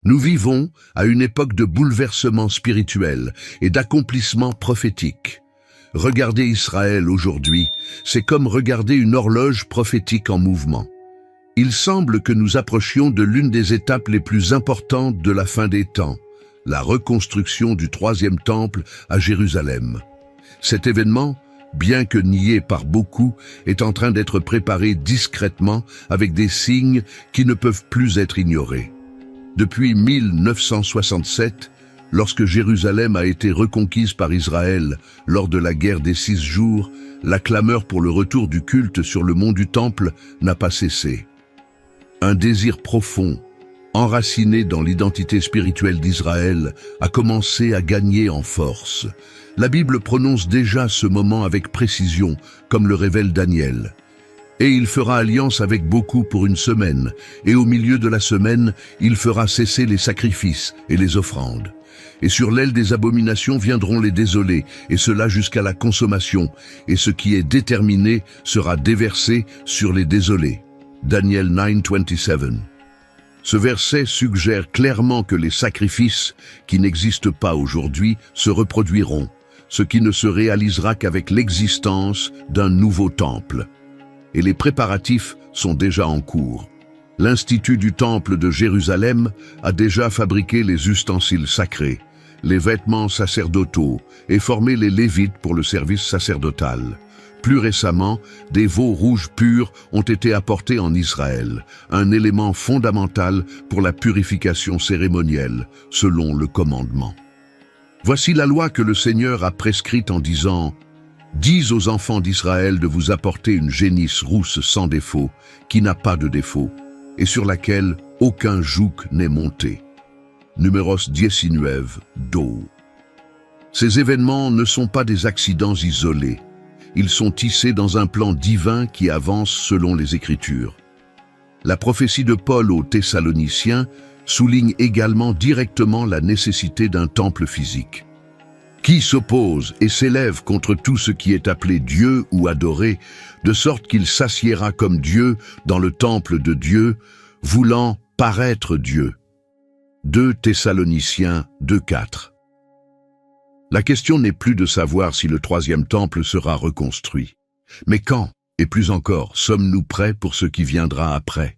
Nous vivons à une époque de bouleversement spirituel et d'accomplissement prophétique. Regarder Israël aujourd'hui, c'est comme regarder une horloge prophétique en mouvement. Il semble que nous approchions de l'une des étapes les plus importantes de la fin des temps, la reconstruction du troisième temple à Jérusalem. Cet événement, bien que nié par beaucoup, est en train d'être préparé discrètement avec des signes qui ne peuvent plus être ignorés. Depuis 1967, lorsque Jérusalem a été reconquise par Israël lors de la guerre des 6 jours, la clameur pour le retour du culte sur le mont du Temple n'a pas cessé. Un désir profond, enraciné dans l'identité spirituelle d'Israël, a commencé à gagner en force. La Bible prononce déjà ce moment avec précision, comme le révèle Daniel. Et il fera alliance avec beaucoup pour une semaine, et au milieu de la semaine, il fera cesser les sacrifices et les offrandes. Et sur l'aile des abominations viendront les désolés, et cela jusqu'à la consommation, et ce qui est déterminé sera déversé sur les désolés. Daniel 9:27. Ce verset suggère clairement que les sacrifices, qui n'existent pas aujourd'hui, se reproduiront, ce qui ne se réalisera qu'avec l'existence d'un nouveau temple. Et les préparatifs sont déjà en cours. L'Institut du Temple de Jérusalem a déjà fabriqué les ustensiles sacrés, les vêtements sacerdotaux et formé les Lévites pour le service sacerdotal. Plus récemment, des veaux rouges purs ont été apportés en Israël, un élément fondamental pour la purification cérémonielle, selon le commandement. Voici la loi que le Seigneur a prescrite en disant: « Dis aux enfants d'Israël de vous apporter une génisse rousse sans défaut, qui n'a pas de défaut, et sur laquelle aucun joug n'est monté. » Números 19:2. Ces événements ne sont pas des accidents isolés. Ils sont tissés dans un plan divin qui avance selon les Écritures. La prophétie de Paul aux Thessaloniciens souligne également directement la nécessité d'un temple physique. Qui s'oppose et s'élève contre tout ce qui est appelé Dieu ou adoré, de sorte qu'il s'assiera comme Dieu dans le temple de Dieu, voulant paraître Dieu. 2 Thessaloniciens 2:4. La question n'est plus de savoir si le troisième temple sera reconstruit, mais quand, et plus encore, sommes-nous prêts pour ce qui viendra après?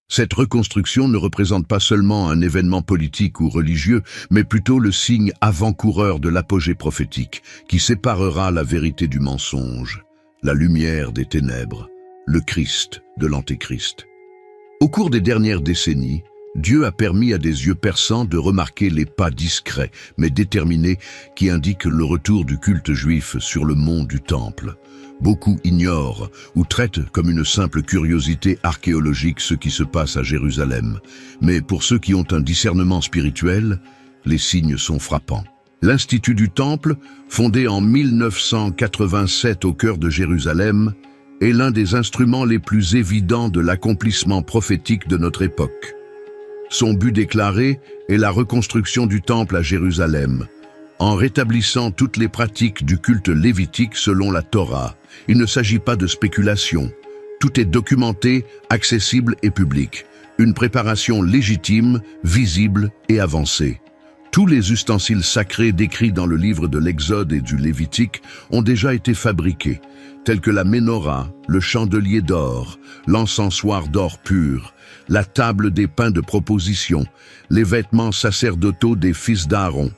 Cette reconstruction ne représente pas seulement un événement politique ou religieux, mais plutôt le signe avant-coureur de l'apogée prophétique, qui séparera la vérité du mensonge, la lumière des ténèbres, le Christ de l'Antéchrist. Au cours des dernières décennies, Dieu a permis à des yeux perçants de remarquer les pas discrets, mais déterminés, qui indiquent le retour du culte juif sur le mont du Temple. Beaucoup ignorent ou traitent comme une simple curiosité archéologique ce qui se passe à Jérusalem. Mais pour ceux qui ont un discernement spirituel, les signes sont frappants. L'Institut du Temple, fondé en 1987 au cœur de Jérusalem, est l'un des instruments les plus évidents de l'accomplissement prophétique de notre époque. Son but déclaré est la reconstruction du Temple à Jérusalem, en rétablissant toutes les pratiques du culte lévitique selon la Torah. Il ne s'agit pas de spéculation. Tout est documenté, accessible et public. Une préparation légitime, visible et avancée. Tous les ustensiles sacrés décrits dans le livre de l'Exode et du Lévitique ont déjà été fabriqués, tels que la ménorah, le chandelier d'or, l'encensoir d'or pur, la table des pains de proposition, les vêtements sacerdotaux des fils d'Aaron,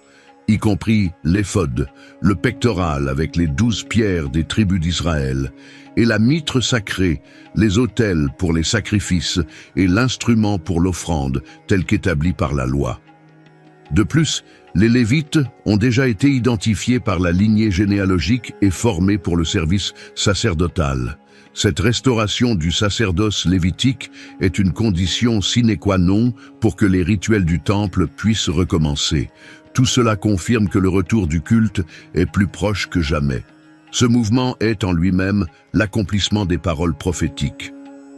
y compris l'éphod, le pectoral avec les 12 pierres des tribus d'Israël, et la mitre sacrée, les autels pour les sacrifices et l'instrument pour l'offrande, tel qu'établi par la loi. De plus, les Lévites ont déjà été identifiés par la lignée généalogique et formés pour le service sacerdotal. Cette restauration du sacerdoce lévitique est une condition sine qua non pour que les rituels du temple puissent recommencer. Tout cela confirme que le retour du culte est plus proche que jamais. Ce mouvement est en lui-même l'accomplissement des paroles prophétiques.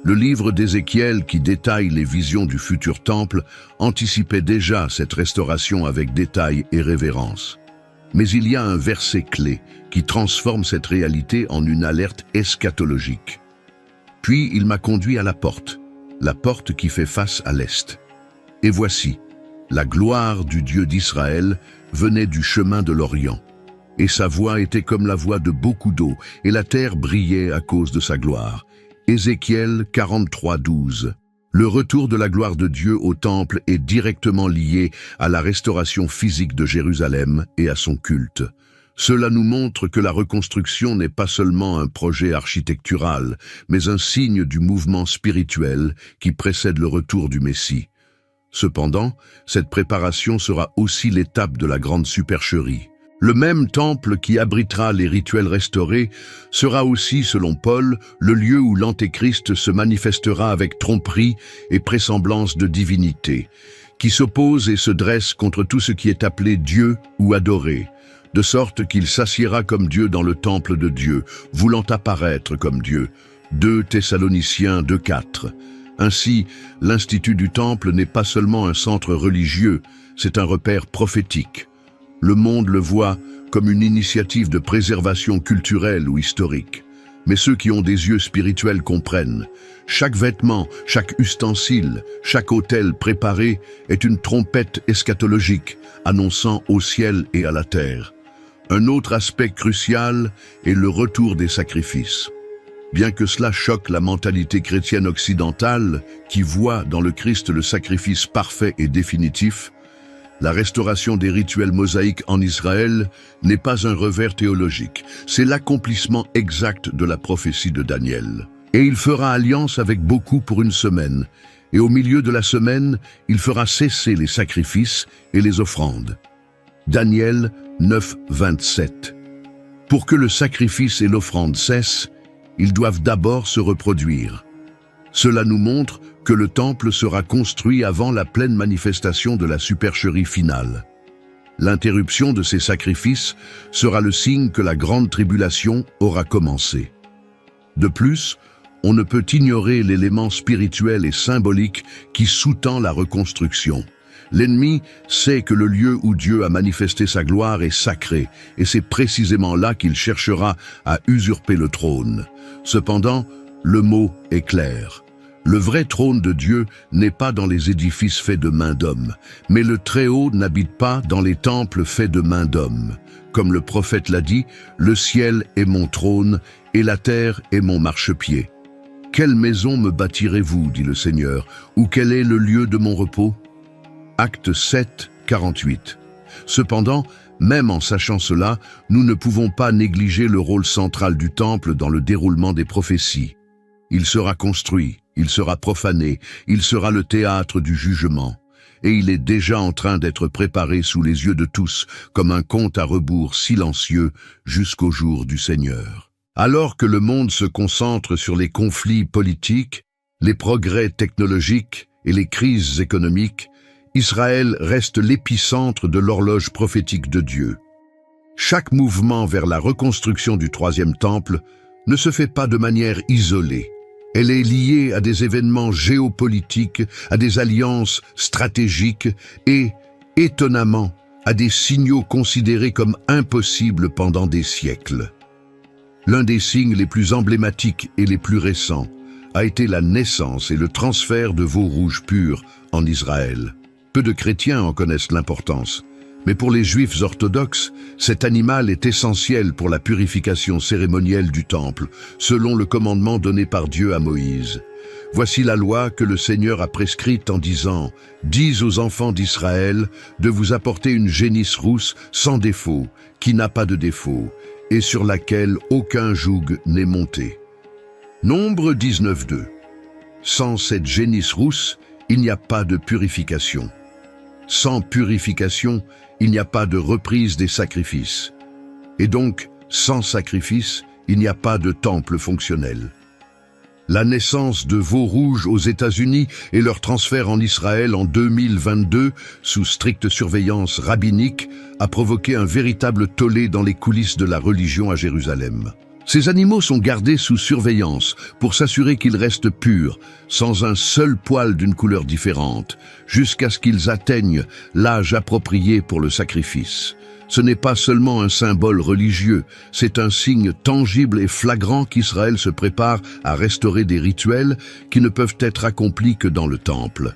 Le livre d'Ézéchiel, qui détaille les visions du futur temple, anticipait déjà cette restauration avec détail et révérence. Mais il y a un verset clé qui transforme cette réalité en une alerte eschatologique. Puis il m'a conduit à la porte qui fait face à l'est. Et voici, La gloire du Dieu d'Israël venait du chemin de l'Orient, et sa voix était comme la voix de beaucoup d'eau, et la terre brillait à cause de sa gloire. Ézéchiel 43:12. Le retour de la gloire de Dieu au temple est directement lié à la restauration physique de Jérusalem et à son culte. Cela nous montre que la reconstruction n'est pas seulement un projet architectural, mais un signe du mouvement spirituel qui précède le retour du Messie. Cependant, cette préparation sera aussi l'étape de la grande supercherie. Le même temple qui abritera les rituels restaurés sera aussi, selon Paul, le lieu où l'Antéchrist se manifestera avec tromperie et pré-semblance de divinité, qui s'oppose et se dresse contre tout ce qui est appelé Dieu ou adoré, de sorte qu'il s'assiera comme Dieu dans le temple de Dieu, voulant apparaître comme Dieu. 2 Thessaloniciens 2:4. Ainsi, l'Institut du Temple n'est pas seulement un centre religieux, c'est un repère prophétique. Le monde le voit comme une initiative de préservation culturelle ou historique. Mais ceux qui ont des yeux spirituels comprennent. Chaque vêtement, chaque ustensile, chaque autel préparé est une trompette eschatologique, annonçant au ciel et à la terre. Un autre aspect crucial est le retour des sacrifices. Bien que cela choque la mentalité chrétienne occidentale, qui voit dans le Christ le sacrifice parfait et définitif, la restauration des rituels mosaïques en Israël n'est pas un revers théologique, c'est l'accomplissement exact de la prophétie de Daniel. Et il fera alliance avec beaucoup pour une semaine, et au milieu de la semaine, il fera cesser les sacrifices et les offrandes. Daniel 9:27. Pour que le sacrifice et l'offrande cessent, ils doivent d'abord se reproduire. Cela nous montre que le temple sera construit avant la pleine manifestation de la supercherie finale. L'interruption de ces sacrifices sera le signe que la grande tribulation aura commencé. De plus, on ne peut ignorer l'élément spirituel et symbolique qui sous-tend la reconstruction. L'ennemi sait que le lieu où Dieu a manifesté sa gloire est sacré, et c'est précisément là qu'il cherchera à usurper le trône. Cependant, le mot est clair. Le vrai trône de Dieu n'est pas dans les édifices faits de mains d'hommes, mais le Très-Haut n'habite pas dans les temples faits de mains d'hommes. Comme le prophète l'a dit, « Le ciel est mon trône et la terre est mon marchepied. Quelle maison me bâtirez-vous, dit le Seigneur, ou quel est le lieu de mon repos ?» Acte 7, 48. Cependant, même en sachant cela, nous ne pouvons pas négliger le rôle central du temple dans le déroulement des prophéties. Il sera construit, il sera profané, il sera le théâtre du jugement. Et il est déjà en train d'être préparé sous les yeux de tous, comme un compte à rebours silencieux jusqu'au jour du Seigneur. Alors que le monde se concentre sur les conflits politiques, les progrès technologiques et les crises économiques, Israël reste l'épicentre de l'horloge prophétique de Dieu. Chaque mouvement vers la reconstruction du troisième temple ne se fait pas de manière isolée. Elle est liée à des événements géopolitiques, à des alliances stratégiques et, étonnamment, à des signaux considérés comme impossibles pendant des siècles. L'un des signes les plus emblématiques et les plus récents a été la naissance et le transfert de veau rouge pur en Israël. Peu de chrétiens en connaissent l'importance, mais pour les Juifs orthodoxes, cet animal est essentiel pour la purification cérémonielle du temple, selon le commandement donné par Dieu à Moïse. Voici la loi que le Seigneur a prescrite en disant « Dis aux enfants d'Israël de vous apporter une génisse rousse sans défaut, qui n'a pas de défaut, et sur laquelle aucun joug n'est monté. » Nombre 19:2. Sans cette génisse rousse, il n'y a pas de purification. Sans purification, il n'y a pas de reprise des sacrifices. Et donc, sans sacrifice, il n'y a pas de temple fonctionnel. La naissance de veaux rouges aux États-Unis et leur transfert en Israël en 2022, sous stricte surveillance rabbinique, a provoqué un véritable tollé dans les coulisses de la religion à Jérusalem. Ces animaux sont gardés sous surveillance pour s'assurer qu'ils restent purs, sans un seul poil d'une couleur différente, jusqu'à ce qu'ils atteignent l'âge approprié pour le sacrifice. Ce n'est pas seulement un symbole religieux, c'est un signe tangible et flagrant qu'Israël se prépare à restaurer des rituels qui ne peuvent être accomplis que dans le temple.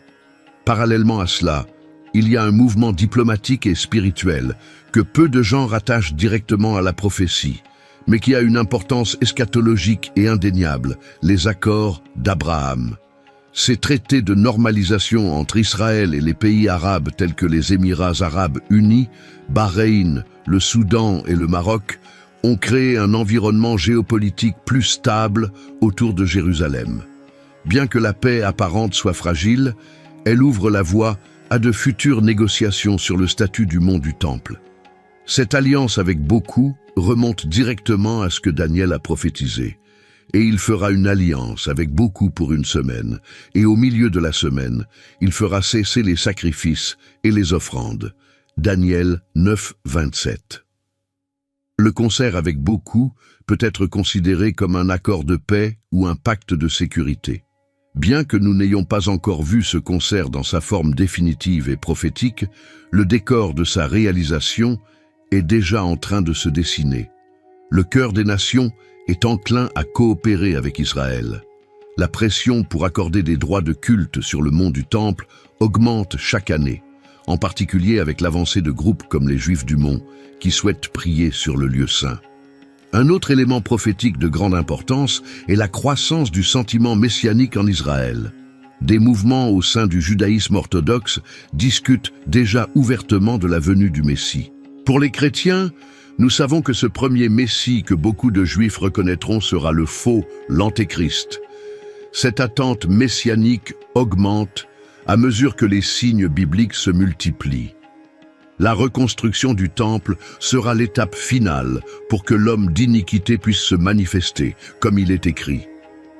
Parallèlement à cela, il y a un mouvement diplomatique et spirituel que peu de gens rattachent directement à la prophétie, mais qui a une importance eschatologique et indéniable, les accords d'Abraham. Ces traités de normalisation entre Israël et les pays arabes tels que les Émirats arabes unis, Bahreïn, le Soudan et le Maroc ont créé un environnement géopolitique plus stable autour de Jérusalem. Bien que la paix apparente soit fragile, elle ouvre la voie à de futures négociations sur le statut du mont du Temple. Cette alliance avec beaucoup remonte directement à ce que Daniel a prophétisé. Et il fera une alliance avec beaucoup pour une semaine, et au milieu de la semaine, il fera cesser les sacrifices et les offrandes. Daniel 9, 27. Le concert avec beaucoup peut être considéré comme un accord de paix ou un pacte de sécurité. Bien que nous n'ayons pas encore vu ce concert dans sa forme définitive et prophétique, le décor de sa réalisation est déjà en train de se dessiner. Le cœur des nations est enclin à coopérer avec Israël. La pression pour accorder des droits de culte sur le mont du Temple augmente chaque année, en particulier avec l'avancée de groupes comme les Juifs du Mont, qui souhaitent prier sur le lieu saint. Un autre élément prophétique de grande importance est la croissance du sentiment messianique en Israël. Des mouvements au sein du judaïsme orthodoxe discutent déjà ouvertement de la venue du Messie. Pour les chrétiens, nous savons que ce premier Messie que beaucoup de Juifs reconnaîtront sera le faux, l'Antéchrist. Cette attente messianique augmente à mesure que les signes bibliques se multiplient. La reconstruction du temple sera l'étape finale pour que l'homme d'iniquité puisse se manifester, comme il est écrit.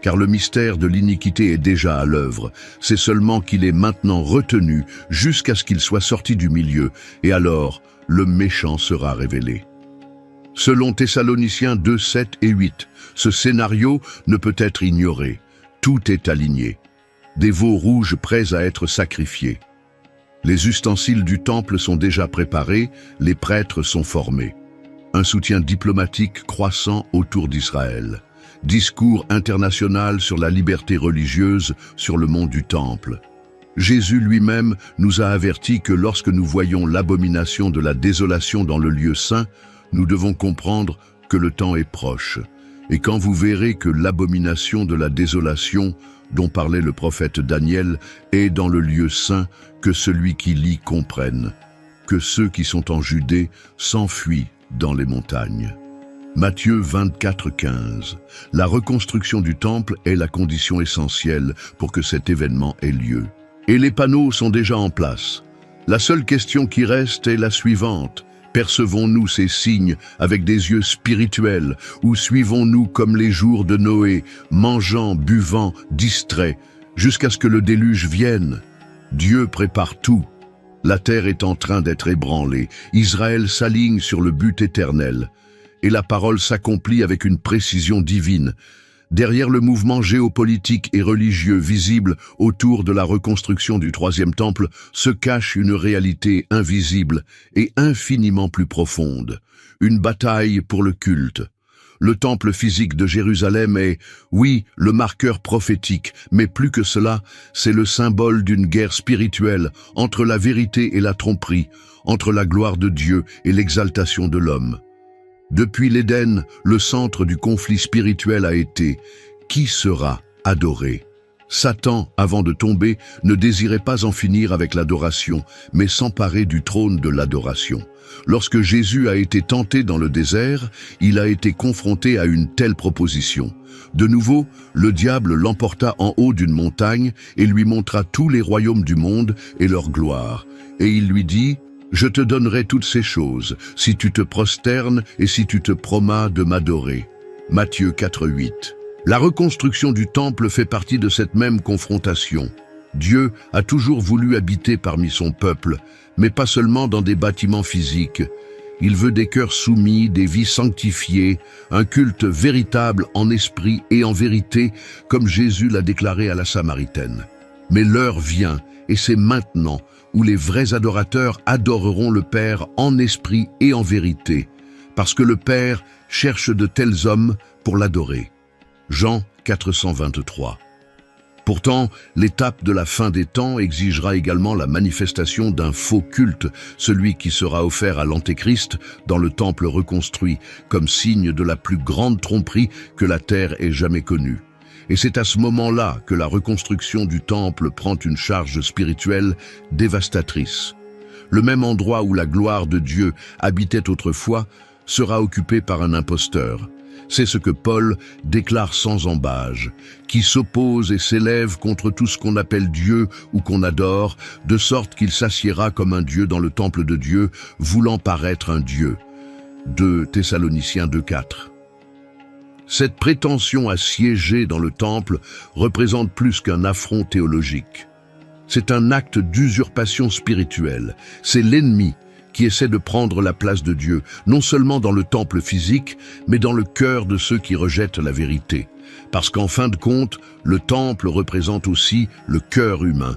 Car le mystère de l'iniquité est déjà à l'œuvre, c'est seulement qu'il est maintenant retenu jusqu'à ce qu'il soit sorti du milieu, et alors le méchant sera révélé. Selon Thessaloniciens 2, 7 et 8, ce scénario ne peut être ignoré. Tout est aligné. Des veaux rouges prêts à être sacrifiés. Les ustensiles du temple sont déjà préparés, les prêtres sont formés. Un soutien diplomatique croissant autour d'Israël. Discours international sur la liberté religieuse sur le mont du Temple. Jésus lui-même nous a avertis que lorsque nous voyons l'abomination de la désolation dans le lieu saint, nous devons comprendre que le temps est proche. Et quand vous verrez que l'abomination de la désolation, dont parlait le prophète Daniel, est dans le lieu saint, que celui qui lit comprenne, que ceux qui sont en Judée s'enfuient dans les montagnes. Matthieu 24, 15. La reconstruction du temple est la condition essentielle pour que cet événement ait lieu. Et les panneaux sont déjà en place. La seule question qui reste est la suivante. Percevons-nous ces signes avec des yeux spirituels ou suivons-nous comme les jours de Noé, mangeant, buvant, distraits, jusqu'à ce que le déluge vienne? Dieu prépare tout. La terre est en train d'être ébranlée. Israël s'aligne sur le but éternel. Et la parole s'accomplit avec une précision divine. Derrière le mouvement géopolitique et religieux visible autour de la reconstruction du troisième temple se cache une réalité invisible et infiniment plus profonde. Une bataille pour le culte. Le temple physique de Jérusalem est, oui, le marqueur prophétique, mais plus que cela, c'est le symbole d'une guerre spirituelle entre la vérité et la tromperie, entre la gloire de Dieu et l'exaltation de l'homme. Depuis l'Éden, le centre du conflit spirituel a été « Qui sera adoré ?» Satan, avant de tomber, ne désirait pas en finir avec l'adoration, mais s'emparer du trône de l'adoration. Lorsque Jésus a été tenté dans le désert, il a été confronté à une telle proposition. De nouveau, le diable l'emporta en haut d'une montagne et lui montra tous les royaumes du monde et leur gloire. Et il lui dit « Je te donnerai toutes ces choses, si tu te prosternes et si tu te promets de m'adorer. » Matthieu 4, 8. La reconstruction du temple fait partie de cette même confrontation. Dieu a toujours voulu habiter parmi son peuple, mais pas seulement dans des bâtiments physiques. Il veut des cœurs soumis, des vies sanctifiées, un culte véritable en esprit et en vérité, comme Jésus l'a déclaré à la Samaritaine. Mais l'heure vient, et c'est maintenant, où les vrais adorateurs adoreront le Père en esprit et en vérité, parce que le Père cherche de tels hommes pour l'adorer. Jean 423. Pourtant, l'étape de la fin des temps exigera également la manifestation d'un faux culte, celui qui sera offert à l'Antéchrist dans le temple reconstruit, comme signe de la plus grande tromperie que la terre ait jamais connue. Et c'est à ce moment-là que la reconstruction du temple prend une charge spirituelle dévastatrice. Le même endroit où la gloire de Dieu habitait autrefois sera occupé par un imposteur. C'est ce que Paul déclare sans ambages, qui s'oppose et s'élève contre tout ce qu'on appelle Dieu ou qu'on adore, de sorte qu'il s'assiera comme un Dieu dans le temple de Dieu, voulant paraître un Dieu. 2 Thessaloniciens 2,4. Cette prétention à siéger dans le temple représente plus qu'un affront théologique. C'est un acte d'usurpation spirituelle. C'est l'ennemi qui essaie de prendre la place de Dieu, non seulement dans le temple physique, mais dans le cœur de ceux qui rejettent la vérité. Parce qu'en fin de compte, le temple représente aussi le cœur humain.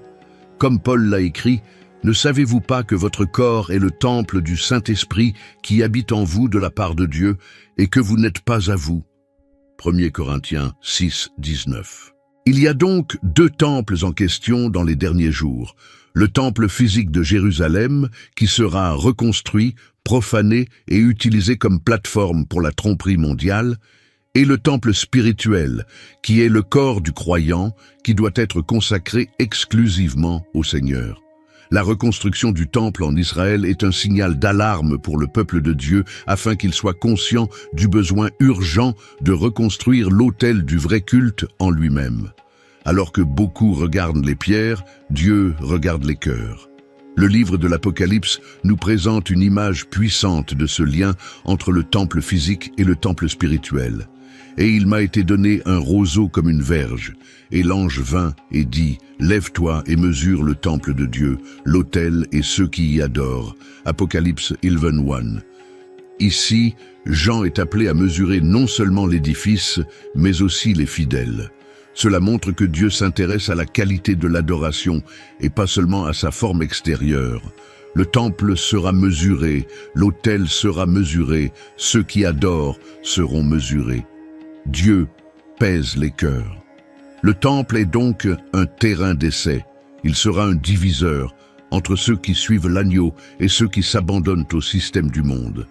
Comme Paul l'a écrit, « Ne savez-vous pas que votre corps est le temple du Saint-Esprit qui habite en vous de la part de Dieu, et que vous n'êtes pas à vous » 1 Corinthiens 6, 19. Il y a donc 2 temples en question dans les derniers jours. Le temple physique de Jérusalem, qui sera reconstruit, profané et utilisé comme plateforme pour la tromperie mondiale, et le temple spirituel, qui est le corps du croyant, qui doit être consacré exclusivement au Seigneur. La reconstruction du temple en Israël est un signal d'alarme pour le peuple de Dieu afin qu'il soit conscient du besoin urgent de reconstruire l'autel du vrai culte en lui-même. Alors que beaucoup regardent les pierres, Dieu regarde les cœurs. Le livre de l'Apocalypse nous présente une image puissante de ce lien entre le temple physique et le temple spirituel. Et il m'a été donné un roseau comme une verge. Et l'ange vint et dit, « Lève-toi et mesure le temple de Dieu, l'autel et ceux qui y adorent. » Apocalypse 11:1. Ici, Jean est appelé à mesurer non seulement l'édifice, mais aussi les fidèles. Cela montre que Dieu s'intéresse à la qualité de l'adoration et pas seulement à sa forme extérieure. Le temple sera mesuré, l'autel sera mesuré, ceux qui adorent seront mesurés. Dieu pèse les cœurs. Le temple est donc un terrain d'essai. Il sera un diviseur entre ceux qui suivent l'agneau et ceux qui s'abandonnent au système du monde.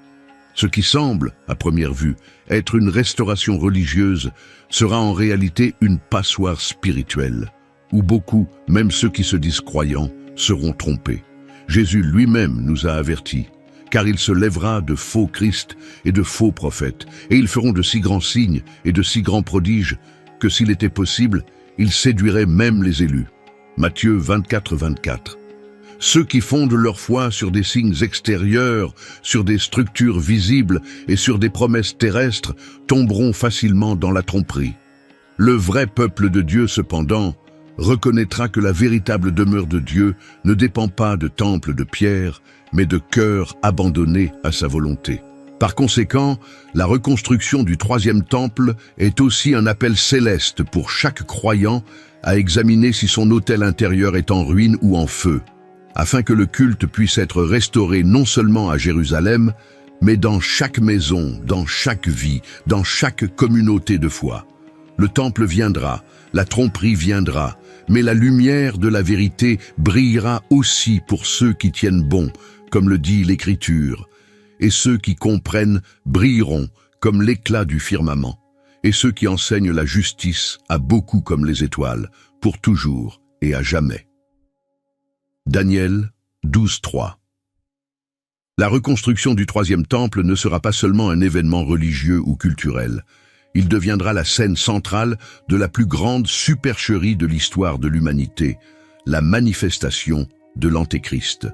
Ce qui semble, à première vue, être une restauration religieuse sera en réalité une passoire spirituelle, où beaucoup, même ceux qui se disent croyants, seront trompés. Jésus lui-même nous a avertis, car il se lèvera de faux Christ et de faux prophètes, et ils feront de si grands signes et de si grands prodiges que s'il était possible, ils séduiraient même les élus. Matthieu 24:24. Ceux qui fondent leur foi sur des signes extérieurs, sur des structures visibles et sur des promesses terrestres tomberont facilement dans la tromperie. Le vrai peuple de Dieu, cependant, reconnaîtra que la véritable demeure de Dieu ne dépend pas de temples de pierre, mais de cœurs abandonnés à sa volonté. Par conséquent, la reconstruction du 3e temple est aussi un appel céleste pour chaque croyant à examiner si son autel intérieur est en ruine ou en feu, afin que le culte puisse être restauré non seulement à Jérusalem, mais dans chaque maison, dans chaque vie, dans chaque communauté de foi. Le temple viendra, la tromperie viendra, mais la lumière de la vérité brillera aussi pour ceux qui tiennent bon, comme le dit l'Écriture. Et ceux qui comprennent brilleront comme l'éclat du firmament. Et ceux qui enseignent la justice à beaucoup comme les étoiles, pour toujours et à jamais. Daniel 12:3. La reconstruction du 3e temple ne sera pas seulement un événement religieux ou culturel. Il deviendra la scène centrale de la plus grande supercherie de l'histoire de l'humanité, la manifestation de l'Antéchrist.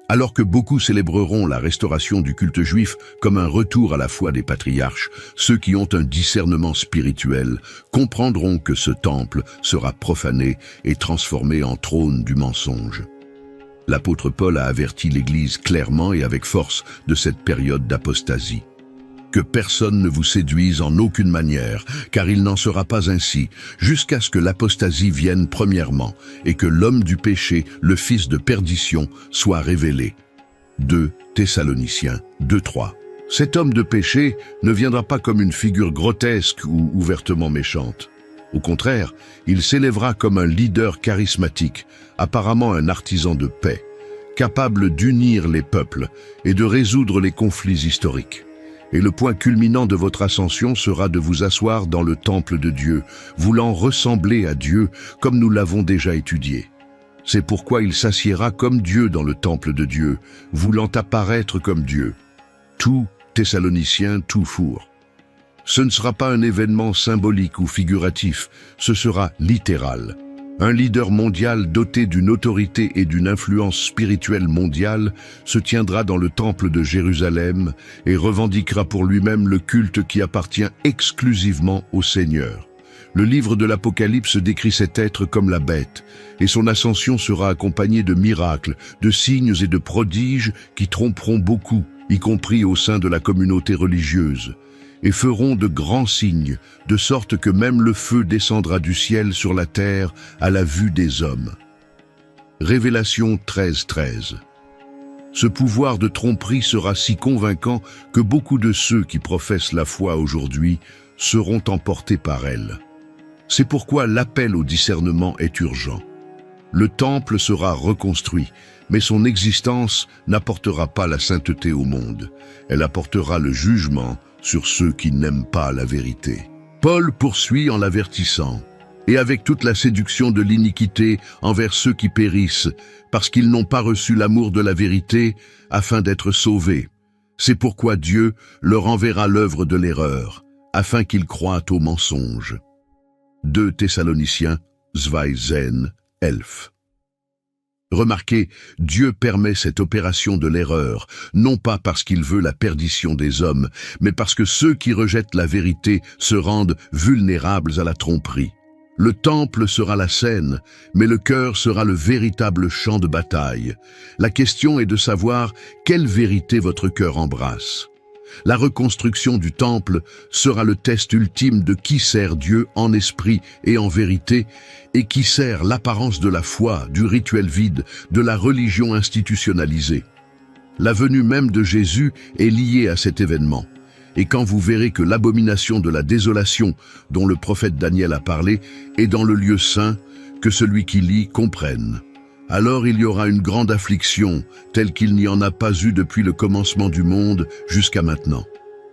Alors que beaucoup célébreront la restauration du culte juif comme un retour à la foi des patriarches, ceux qui ont un discernement spirituel comprendront que ce temple sera profané et transformé en trône du mensonge. L'apôtre Paul a averti l'Église clairement et avec force de cette période d'apostasie. Que personne ne vous séduise en aucune manière, car il n'en sera pas ainsi, jusqu'à ce que l'apostasie vienne premièrement, et que l'homme du péché, le fils de perdition, soit révélé. 2 Thessaloniciens 2:3. Cet homme de péché ne viendra pas comme une figure grotesque ou ouvertement méchante. Au contraire, il s'élèvera comme un leader charismatique, apparemment un artisan de paix, capable d'unir les peuples et de résoudre les conflits historiques. Et le point culminant de votre ascension sera de vous asseoir dans le temple de Dieu, voulant ressembler à Dieu comme nous l'avons déjà étudié. C'est pourquoi il s'assiera comme Dieu dans le temple de Dieu, voulant apparaître comme Dieu. Tout Thessaloniciens, tout four. Ce ne sera pas un événement symbolique ou figuratif, ce sera littéral. Un leader mondial doté d'une autorité et d'une influence spirituelle mondiale se tiendra dans le temple de Jérusalem et revendiquera pour lui-même le culte qui appartient exclusivement au Seigneur. Le livre de l'Apocalypse décrit cet être comme la bête, et son ascension sera accompagnée de miracles, de signes et de prodiges qui tromperont beaucoup, y compris au sein de la communauté religieuse, et feront de grands signes, de sorte que même le feu descendra du ciel sur la terre à la vue des hommes. Révélation 13:13. Ce pouvoir de tromperie sera si convaincant que beaucoup de ceux qui professent la foi aujourd'hui seront emportés par elle. C'est pourquoi l'appel au discernement est urgent. Le temple sera reconstruit, mais son existence n'apportera pas la sainteté au monde. Elle apportera le jugement sur ceux qui n'aiment pas la vérité. Paul poursuit en l'avertissant, et avec toute la séduction de l'iniquité envers ceux qui périssent, parce qu'ils n'ont pas reçu l'amour de la vérité, afin d'être sauvés. C'est pourquoi Dieu leur enverra l'œuvre de l'erreur, afin qu'ils croient au mensonge. 2 Thessaloniciens 2:11. Remarquez, Dieu permet cette opération de l'erreur, non pas parce qu'il veut la perdition des hommes, mais parce que ceux qui rejettent la vérité se rendent vulnérables à la tromperie. Le temple sera la scène, mais le cœur sera le véritable champ de bataille. La question est de savoir quelle vérité votre cœur embrasse. La reconstruction du temple sera le test ultime de qui sert Dieu en esprit et en vérité, et qui sert l'apparence de la foi, du rituel vide, de la religion institutionnalisée. La venue même de Jésus est liée à cet événement. Et quand vous verrez que l'abomination de la désolation, dont le prophète Daniel a parlé, est dans le lieu saint, que celui qui lit comprenne. Alors il y aura une grande affliction, telle qu'il n'y en a pas eu depuis le commencement du monde jusqu'à maintenant.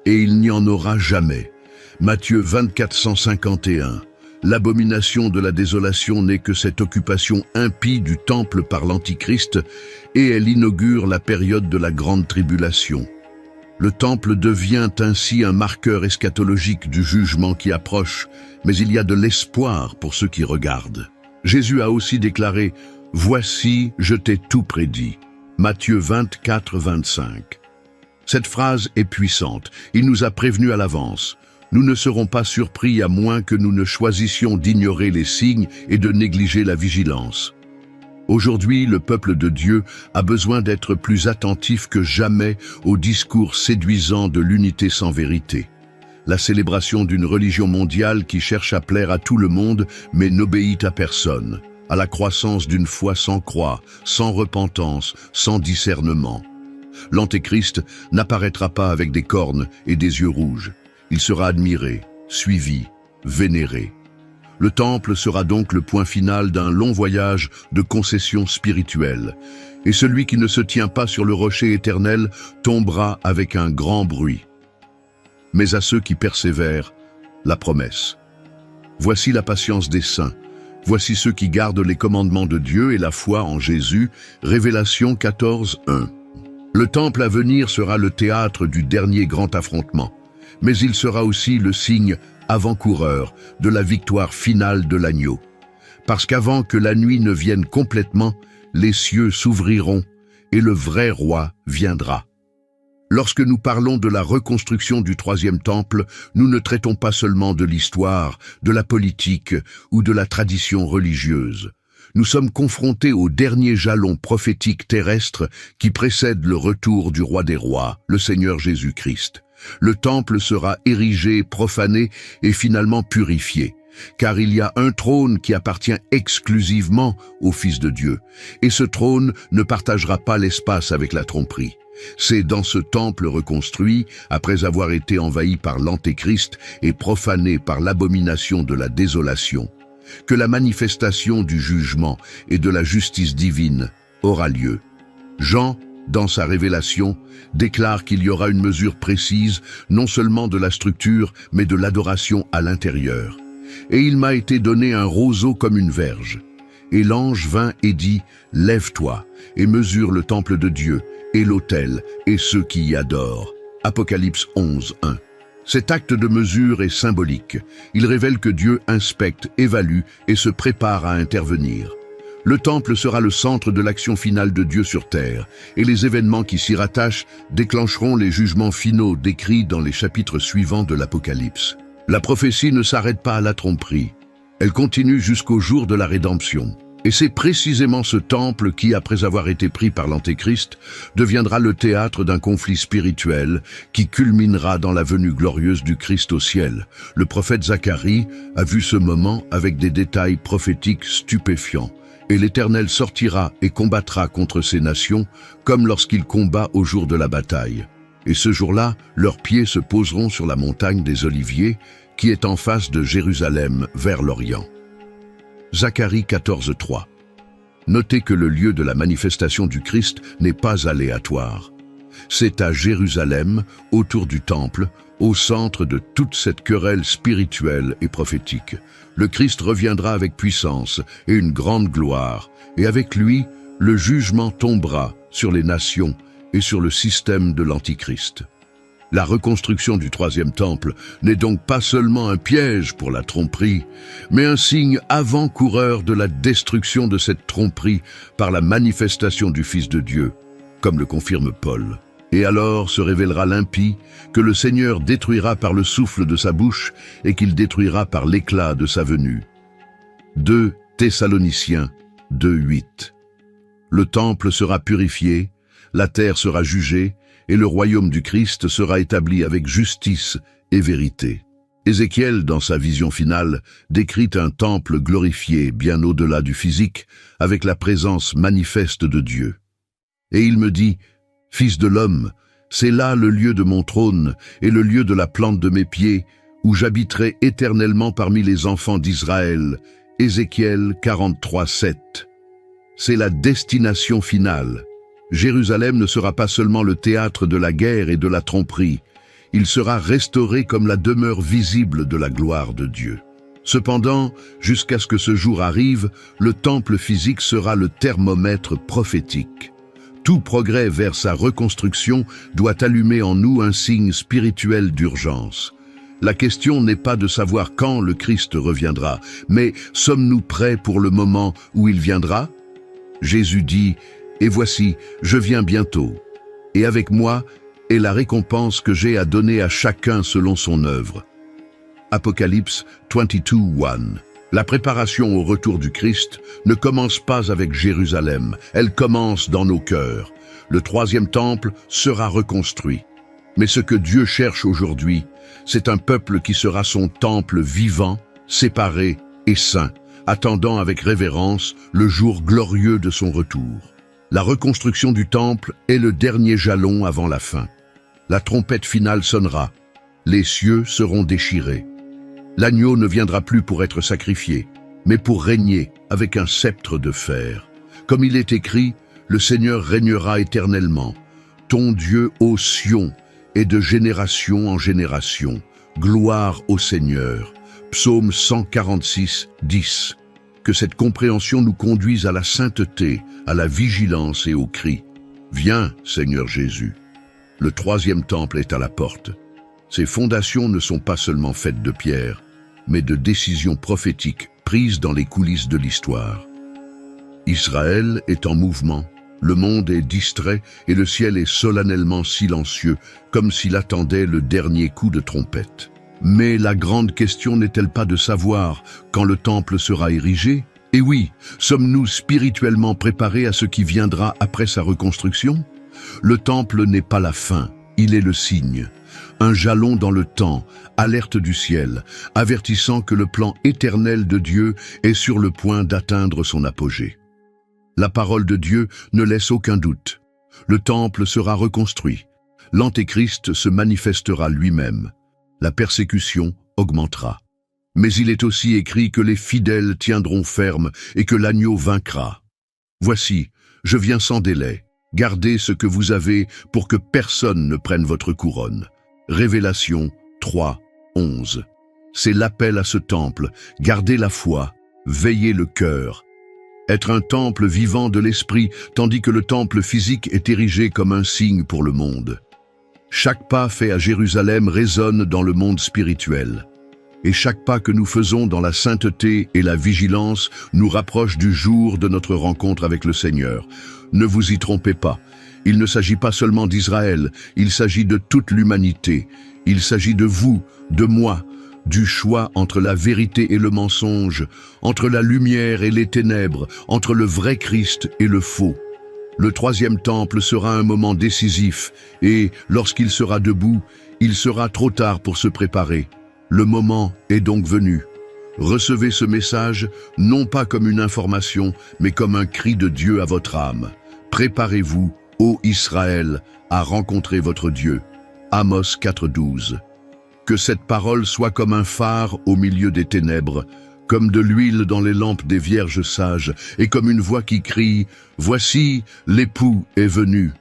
Et il n'y en aura jamais. Matthieu 24:151. L'abomination de la désolation n'est que cette occupation impie du temple par l'Antichrist, et elle inaugure la période de la grande tribulation. Le temple devient ainsi un marqueur eschatologique du jugement qui approche, mais il y a de l'espoir pour ceux qui regardent. Jésus a aussi déclaré « Voici, je t'ai tout prédit ». Matthieu 24:25. Cette phrase est puissante. Il nous a prévenus à l'avance. Nous ne serons pas surpris à moins que nous ne choisissions d'ignorer les signes et de négliger la vigilance. Aujourd'hui, le peuple de Dieu a besoin d'être plus attentif que jamais au discours séduisant de l'unité sans vérité. La célébration d'une religion mondiale qui cherche à plaire à tout le monde mais n'obéit à personne. À la croissance d'une foi sans croix, sans repentance, sans discernement. L'Antéchrist n'apparaîtra pas avec des cornes et des yeux rouges. Il sera admiré, suivi, vénéré. Le temple sera donc le point final d'un long voyage de concessions spirituelles. Et celui qui ne se tient pas sur le rocher éternel tombera avec un grand bruit. Mais à ceux qui persévèrent, la promesse. Voici la patience des saints. Voici ceux qui gardent les commandements de Dieu et la foi en Jésus. Révélation 14:1. Le temple à venir sera le théâtre du dernier grand affrontement. Mais il sera aussi le signe avant-coureur de la victoire finale de l'agneau. Parce qu'avant que la nuit ne vienne complètement, les cieux s'ouvriront et le vrai roi viendra. Lorsque nous parlons de la reconstruction du troisième temple, nous ne traitons pas seulement de l'histoire, de la politique ou de la tradition religieuse. Nous sommes confrontés au dernier jalon prophétique terrestre qui précède le retour du roi des rois, le Seigneur Jésus-Christ. Le temple sera érigé, profané et finalement purifié, car il y a un trône qui appartient exclusivement au Fils de Dieu, et ce trône ne partagera pas l'espace avec la tromperie. C'est dans ce temple reconstruit, après avoir été envahi par l'Antéchrist et profané par l'abomination de la désolation, que la manifestation du jugement et de la justice divine aura lieu. Jean, dans sa révélation, déclare qu'il y aura une mesure précise, non seulement de la structure, mais de l'adoration à l'intérieur. Et il m'a été donné un roseau comme une verge. Et l'ange vint et dit, « Lève-toi, et mesure le temple de Dieu, et l'autel, et ceux qui y adorent. » Apocalypse 11, 1. Cet acte de mesure est symbolique. Il révèle que Dieu inspecte, évalue et se prépare à intervenir. Le temple sera le centre de l'action finale de Dieu sur terre, et les événements qui s'y rattachent déclencheront les jugements finaux décrits dans les chapitres suivants de l'Apocalypse. La prophétie ne s'arrête pas à la tromperie. Elle continue jusqu'au jour de la rédemption. Et c'est précisément ce temple qui, après avoir été pris par l'Antéchrist, deviendra le théâtre d'un conflit spirituel qui culminera dans la venue glorieuse du Christ au ciel. Le prophète Zacharie a vu ce moment avec des détails prophétiques stupéfiants. Et l'Éternel sortira et combattra contre ces nations, comme lorsqu'il combat au jour de la bataille. Et ce jour-là, leurs pieds se poseront sur la montagne des Oliviers, qui est en face de Jérusalem, vers l'Orient. Zacharie 14, 3. Notez que le lieu de la manifestation du Christ n'est pas aléatoire. C'est à Jérusalem, autour du temple, au centre de toute cette querelle spirituelle et prophétique. Le Christ reviendra avec puissance et une grande gloire, et avec lui, le jugement tombera sur les nations et sur le système de l'Antichrist. La reconstruction du troisième temple n'est donc pas seulement un piège pour la tromperie, mais un signe avant-coureur de la destruction de cette tromperie par la manifestation du Fils de Dieu, comme le confirme Paul. Et alors se révélera l'impie, que le Seigneur détruira par le souffle de sa bouche et qu'il détruira par l'éclat de sa venue. 2 Thessaloniciens 2:8. Le temple sera purifié, la terre sera jugée, et le royaume du Christ sera établi avec justice et vérité. Ézéchiel, dans sa vision finale, décrit un temple glorifié bien au-delà du physique, avec la présence manifeste de Dieu. Et il me dit, « Fils de l'homme, c'est là le lieu de mon trône et le lieu de la plante de mes pieds, où j'habiterai éternellement parmi les enfants d'Israël. » Ézéchiel 43, 7. C'est la destination finale. Jérusalem ne sera pas seulement le théâtre de la guerre et de la tromperie, il sera restauré comme la demeure visible de la gloire de Dieu. Cependant, jusqu'à ce que ce jour arrive, le temple physique sera le thermomètre prophétique. Tout progrès vers sa reconstruction doit allumer en nous un signe spirituel d'urgence. La question n'est pas de savoir quand le Christ reviendra, mais sommes-nous prêts pour le moment où il viendra? Jésus dit, « Et voici, je viens bientôt, et avec moi est la récompense que j'ai à donner à chacun selon son œuvre. » Apocalypse 22:1. La préparation au retour du Christ ne commence pas avec Jérusalem, elle commence dans nos cœurs. Le troisième temple sera reconstruit. Mais ce que Dieu cherche aujourd'hui, c'est un peuple qui sera son temple vivant, séparé et saint, attendant avec révérence le jour glorieux de son retour. La reconstruction du temple est le dernier jalon avant la fin. La trompette finale sonnera. Les cieux seront déchirés. L'agneau ne viendra plus pour être sacrifié, mais pour régner avec un sceptre de fer. Comme il est écrit, le Seigneur régnera éternellement. Ton Dieu, ô Sion, est de génération en génération. Gloire au Seigneur. Psaume 146, 10. Que cette compréhension nous conduise à la sainteté, à la vigilance et au cri. Viens, Seigneur Jésus. Le troisième temple est à la porte. Ses fondations ne sont pas seulement faites de pierre, mais de décisions prophétiques prises dans les coulisses de l'histoire. Israël est en mouvement, le monde est distrait et le ciel est solennellement silencieux, comme s'il attendait le dernier coup de trompette. Mais la grande question n'est-elle pas de savoir quand le temple sera érigé? Et oui, sommes-nous spirituellement préparés à ce qui viendra après sa reconstruction? Le temple n'est pas la fin, il est le signe. Un jalon dans le temps, alerte du ciel, avertissant que le plan éternel de Dieu est sur le point d'atteindre son apogée. La parole de Dieu ne laisse aucun doute. Le temple sera reconstruit. L'Antéchrist se manifestera lui-même. La persécution augmentera. Mais il est aussi écrit que les fidèles tiendront ferme et que l'agneau vaincra. Voici, je viens sans délai. Gardez ce que vous avez pour que personne ne prenne votre couronne. Révélation 3, 11. C'est l'appel à ce temple. Gardez la foi, veillez le cœur. Être un temple vivant de l'esprit, tandis que le temple physique est érigé comme un signe pour le monde. Chaque pas fait à Jérusalem résonne dans le monde spirituel. Et chaque pas que nous faisons dans la sainteté et la vigilance nous rapproche du jour de notre rencontre avec le Seigneur. Ne vous y trompez pas. Il ne s'agit pas seulement d'Israël, il s'agit de toute l'humanité. Il s'agit de vous, de moi, du choix entre la vérité et le mensonge, entre la lumière et les ténèbres, entre le vrai Christ et le faux. Le troisième temple sera un moment décisif et, lorsqu'il sera debout, il sera trop tard pour se préparer. Le moment est donc venu. Recevez ce message non pas comme une information, mais comme un cri de Dieu à votre âme. Préparez-vous, ô Israël, à rencontrer votre Dieu. Amos 4,12. Que cette parole soit comme un phare au milieu des ténèbres, comme de l'huile dans les lampes des vierges sages, et comme une voix qui crie « Voici, l'époux est venu ».